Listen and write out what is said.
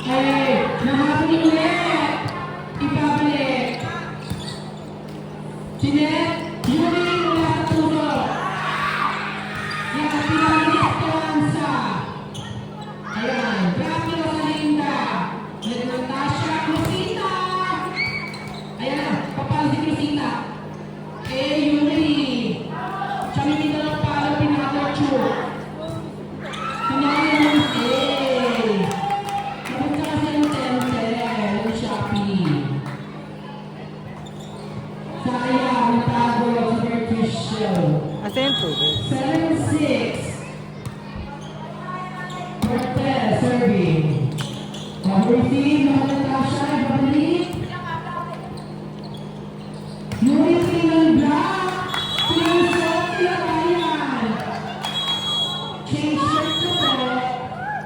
Ay, nahapon ulit. Ibabalik. Jeanette, Yuri mula sa puso. Yan, pinabalik ko Ansa. Ayan, Rapio sa Linda. Natasha, Cristina. Ayan, papalo si Cristina. Yuri. Siya may dalawang palo, pinaka-chu. Kunyari yung Napunta kasi yung Tencel, yung Shopee. Sayang, natago sa British show. Asa yung tubig? 7-6. Cortez serving. Receive ng Natasha.